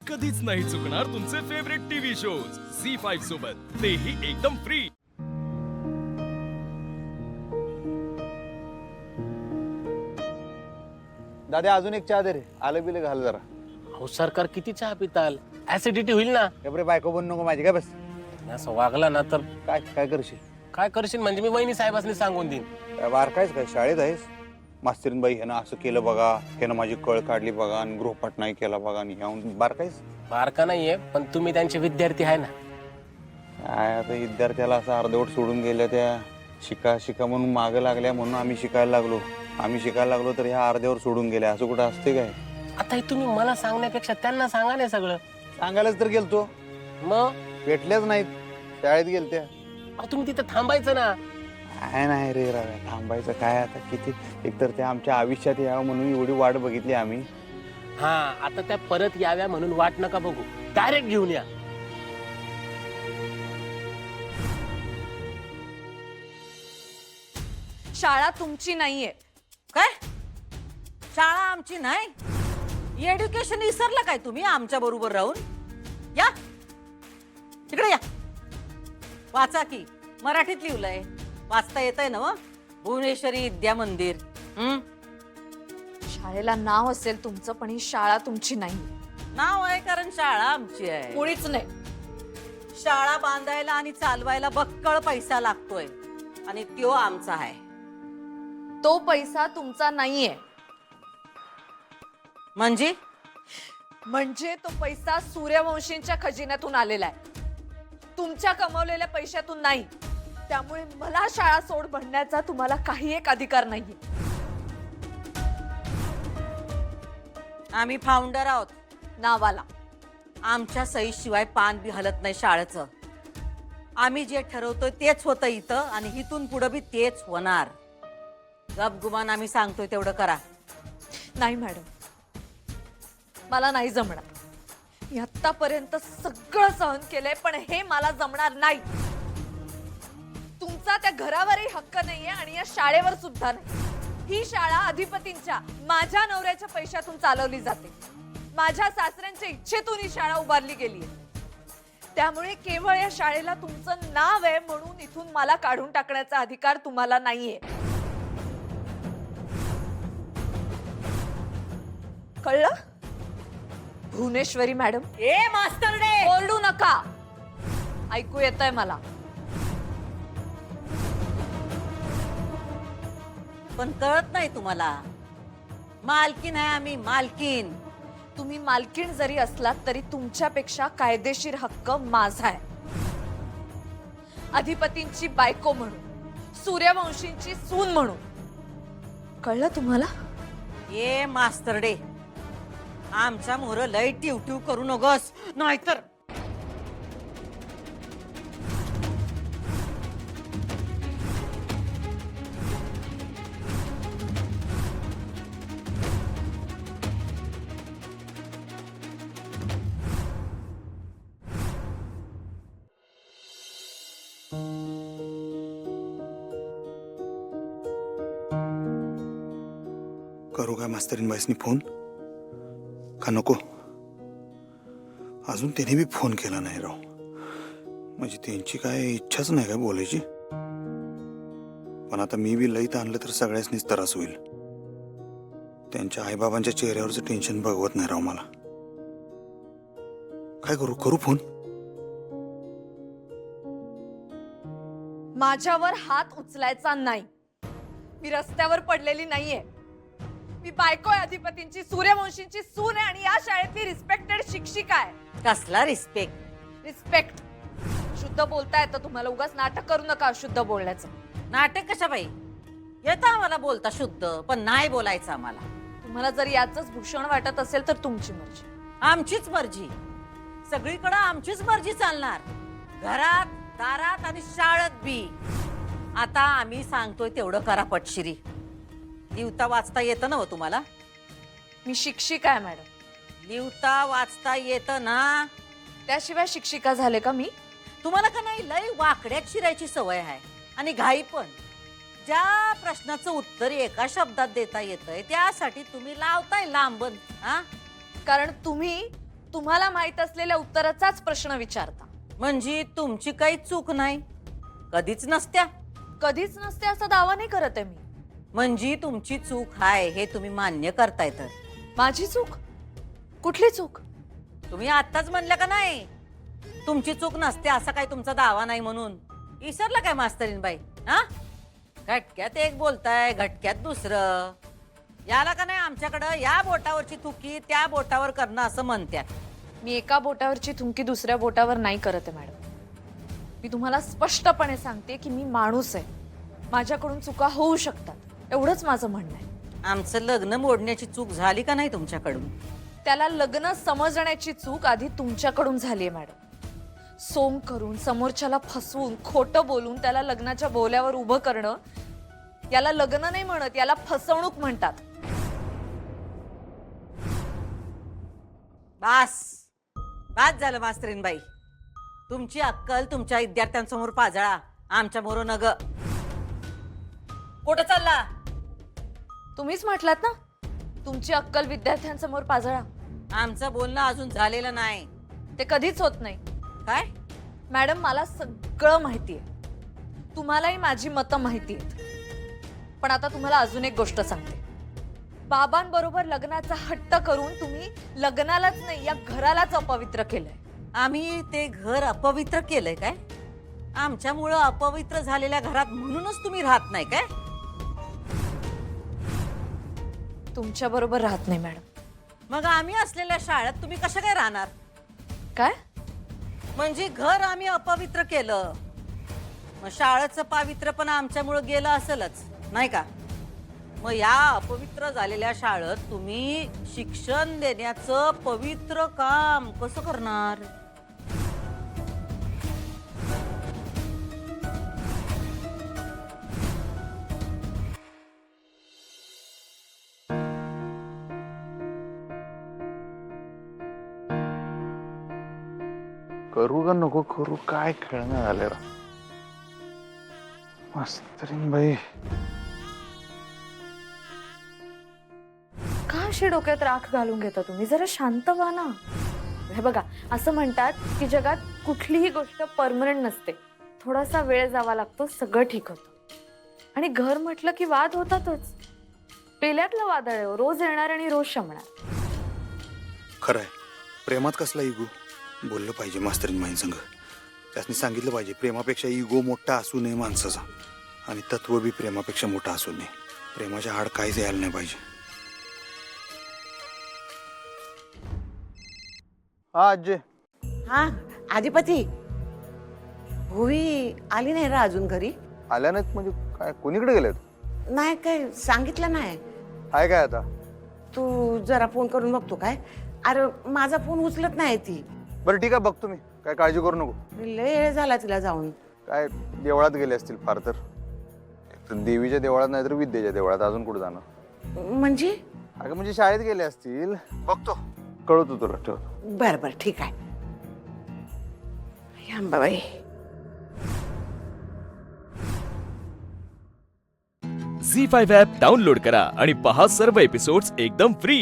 कधीच नाही चुकणार तुमचे फेवरेट टीव्ही शोज झी5 सोबत, तेही एकदम फ्री। दादा अजून एक चहा दे रे, आलं बिलं घाल जरा। अहो सरकार किती चहा पिताल, ऍसिडिटी होईल ना। एवढे बायको बनू नको माझी, काय बस। असं वागला ना तर काय काय करशील? काय करशील म्हणजे मी वहिनी साहेबांनी सांगून देईन। काय बारकायच काय, शाळेत आहेस? मास्तरीन बाई ह्यानं असं केलं बघा, ह्यानं माझी कळ काढली बघा आणि गृहपाठ नाही केला बघा, आणि ह्याहून बारकायच बारका नाहीये, पण तुम्ही त्यांचे विद्यार्थी आहे ना। काय आता विद्यार्थ्याला असं अर्धवट सोडून गेल्या, त्या शिका शिका म्हणून मागं लागल्या म्हणून आम्ही शिकायला लागलो। आम्ही शिकायला लागलो तर ह्या अर्ध्यावर सोडून गेल्या, असं कुठं असते काय? आता हे तुम्ही मला सांगण्यापेक्षा त्यांना सांगा ना सगळं। सांगायलाच तर गेलतो, मग भेटल्याच नाहीत, शाळेत गेलत्या। अहो, तुम्ही तिथं थांबायचं ना। काय नाही रे राव्या, थांबायचं काय आता, किती एकतर त्या आमच्या आयुष्यात यावं म्हणून एवढी वाट बघितली आम्ही। हा आता त्या परत याव्या म्हणून वाट नका बघू, डायरेक्ट घेऊन या। शाळा तुमची नाहीये। काय? शाळा आमची नाही? एज्युकेशन विसरला काय तुम्ही आमच्या बरोबर राहून? या तिकडे या, वाचा की, मराठीत लिहिलंय, वाचता येतंय ना? भुवनेश्वरी विद्या मंदिर। शाळेला नाव असेल तुमचं, पण ही शाळा तुमची नाही। नाव आहे कारण शाळा आमची आहे। मुळीच नाही। शाळा बांधायला आणि चालवायला बक्कळ पैसा लागतोय, आणि त्यो आमचा आहे। तो पैसा तुमचा नाहीये। म्हणजे तो पैसा सूर्यवंशींच्या खजिन्यातून आलेला आहे, तुमच्या कमवलेल्या पैशातून नाही। त्यामुळे मला शाळा सोड म्हणण्याचा तुम्हाला काही एक अधिकार नाहीये। आम्ही फाउंडर आहोत नावाला। आमच्या सहीशिवाय पान बी हलत नाही शाळेचं। आम्ही जे ठरवतोय तेच होतं इथं, आणि इथून पुढे बी तेच होणार। गपगुमान आम्ही सांगतोय तेवढं करा। नाही मॅडम, मला नाही जमणार। मी आतापर्यंत सगळं सहन केलंय, पण हे मला जमणार नाही। तुमचा त्या घरावरही हक्क नाहीये आणि या शाळेवर सुद्धा नाही। ही शाळा अधिपतींच्या, माझ्या नवऱ्याच्या पैशातून चालवली जाते। माझ्या सासऱ्यांच्या इच्छेतून ही शाळा उभारली गेली आहे। त्यामुळे केवळ या शाळेला तुमचं नाव आहे म्हणून इथून मला काढून टाकण्याचा अधिकार तुम्हाला नाहीये। कळलं? भुवनेश्वरी मॅडम, ए मास्तरडे, ओरडू नका, ऐकू येतंय मला। पण कळत नाही तुम्हाला, मालकीन आहे आम्ही, मालकीन। तुम्ही मालकीण जरी असलात तरी तुमच्यापेक्षा कायदेशीर हक्क माझा आहे। अधिपतींची बायको म्हणून, सूर्यवंशींची सून म्हणून। कळलं तुम्हाला? ए मास्तरडे, आमच्या मोर लय टिवटिव करू नकोस, नाहीतर करू काय मास्तरीन बाईसनी फोन का नको? अजून त्याने बी फोन केला नाही राव, म्हणजे त्यांची काय इच्छाच नाही काय बोलायची। पण आता मी बी लईत आणलं तर सगळ्यासनीच त्रास होईल। त्यांच्या आईबाबांच्या चेहऱ्यावरचं टेन्शन बघवत नाही राव मला। काय करू? करू फोन? माझ्यावर हात उचलायचा नाही। मी रस्त्यावर पडलेली नाहीये। मी बायको आहे अधिपतींची, सूर्यवंशींची सून आहे, आणि या शाळेतली रिस्पेक्टेड शिक्षिका आहे। कसला रिस्पेक्ट? रिस्पेक्ट शुद्ध बोलता येतं तुम्हाला, उगाच नाटक करू नका अशुद्ध बोलण्याचं। नाटक कशा बाई? येतं आम्हाला बोलता शुद्ध, पण नाही बोलायचं आम्हाला। तुम्हाला जर याचंच भूषण वाटत असेल तर तुमची मर्जी। आमचीच मर्जी, सगळीकडे आमचीच मर्जी चालणार, घरात, दारात आणि शाळेत बी। आता आम्ही सांगतोय तेवढं करा पटशिरी। लिहिता वाचता येतं ना हो तुम्हाला? मी शिक्षिका आहे मॅडम। लिहिता वाचता येतं ना? त्याशिवाय शिक्षिका झाले का मी? तुम्हाला का नाही लय वाकड्यात शिरायची सवय आहे, आणि घाई पण। ज्या प्रश्नाचं उत्तर एका शब्दात देता येतंय त्यासाठी तुम्ही लावताय लांबन। कारण तुम्ही तुम्हाला माहित असलेल्या उत्तराचाच प्रश्न विचारता. म्हणजे तुमची काही चूक नाही, कधीच नसत्या. कधीच नसते असा दावा नाही करत आहे मी. म्हणजे तुमची चूक आहे हे तुम्ही मान्य करताय तर. माझी चूक? कुठली चूक? तुम्ही आत्ताच म्हणलं का नाही तुमची चूक नसते असा काही तुमचा दावा नाही म्हणून. विसरला काय मास्तरीन बाई? हा, घटक्यात एक बोलताय, घटक्यात दुसरं. याला का नाही आमच्याकडं या बोटावरची थुकी त्या बोटावर करणं असं म्हणतात. मी एका बोटावरची थुंकी दुसऱ्या बोटावर नाही करत आहे मॅडम. मी तुम्हाला स्पष्टपणे सांगते की मी माणूस आहे, माझ्याकडून चुका होऊ शकतात, एवढंच माझं म्हणणं आहे. आमचं लग्न मोडण्याची चूक झाली का नाही तुमच्याकडून? त्याला लग्न समजण्याची चूक आधी तुमच्याकडून झालीये मॅडम. सोंग करून समोरच्याला फसवून खोटं बोलून त्याला लग्नाच्या बोल्यावर उभं करणं, याला लग्न नाही म्हणत, याला फसवणूक म्हणतात. बास बास झालं मास्तरीन बाई. तुमची अक्कल तुमच्या विद्यार्थ्यांसमोर पाजळा, आमच्या मोर नग. कुठं चालला? तुम्हीच म्हटलात ना, तुमची अक्कल विद्यार्थ्यांसमोर पाजळा. आमचं बोलणं अजून झालेलं नाही. ते कधीच होत नाही. काय? मॅडम मला सगळं माहितीये, तुम्हालाही माझी मतं माहिती आहेत. पण आता तुम्हाला अजून एक गोष्ट सांगते. बाबांबरोबर लग्नाचा हट्ट करून तुम्ही लग्नालाच नाही या घरालाच अपवित्र केलंय. आम्ही ते घर अपवित्र केलंय काय? आमच्यामुळं अपवित्र झालेल्या घरात म्हणूनच तुम्ही राहत नाही काय? तुमच्या बरोबर राहत नाही मॅडम. मग आम्ही असलेल्या शाळेत तुम्ही कशा काय राहणार? काय? म्हणजे घर आम्ही अपवित्र केलं, मग शाळेचं पावित्र्य पण आमच्यामुळं गेलं असेलच नाही का? मग या अपवित्र झालेल्या शाळेत तुम्ही शिक्षण देण्याचं पवित्र काम कसं करणार? करू का नको करू, काय खेळणं झालं रा मास्तरीन बाई. का अशी डोक्यात राख घालून घेता तुम्ही? जरा शांत व्हा ना. हे बघा, असं म्हणतात की जगात कुठलीही गोष्ट परमनंट नसते, थोडासा वेळ जावा लागतो, सगळं ठीक होतं. आणि घर म्हटलं की वाद होतातच. पेल्यातलं वादळ आहे, रोज येणार आणि रोज शमणार. खरंय, प्रेमात कसला इगो? बोललं पाहिजे मास्तरीन माईन संग. त्यासनी सांगितलं पाहिजे प्रेमापेक्षा इगो मोठा असू नये माणसाचा, आणि तत्व बी प्रेमापेक्षा मोठा असू नये. प्रेमाच्या आड काहीच यायला नाही पाहिजे. हा आजे. हा अधिपती, भुवी आली नाही रा अजून घरी? आल्या नाहीत म्हणजे काय, कोणीकडे गेलेत? नाही, काय सांगितलं नाही. हाय काय आता? तू जरा फोन करून बघतो काय? अरे माझा फोन उचलत नाही ती. बरं ठीक आहे, बघतो मी, काय काळजी करू नको. लय वेळ झाला तिला जाऊन. काय देवळात गेले असतील फार तर. देवीच्या देवळात नाही तर विद्येच्या देवळात, अजून कुठे जाणार? म्हणजे? अगं म्हणजे शाळेत गेले असतील, बघतो, कळवतो तुला. ठेवतो. बर बर ठीक आहे. अंबाबाई, झी5 ॲप डाउनलोड करा आणि पहा सर्व एपिसोड्स एकदम फ्री.